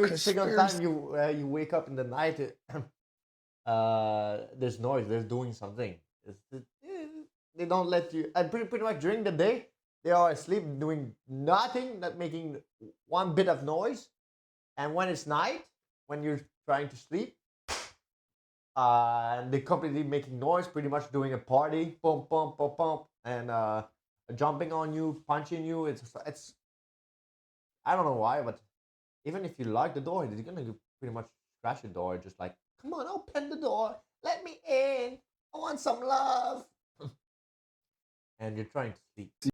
every single time you wake up in the night, there's noise. They're doing something. They don't let you. And pretty much during the day, they are asleep, doing nothing, not making one bit of noise. And when it's night, when you're trying to sleep, and they completely making noise, pretty much doing a party, pump, pump, pump, pump, and jumping on you, punching you. It's I don't know why, but even if you lock the door, they're gonna pretty much scratch the door, just like, come on, open the door, let me in, I want some love, and you're trying to sleep.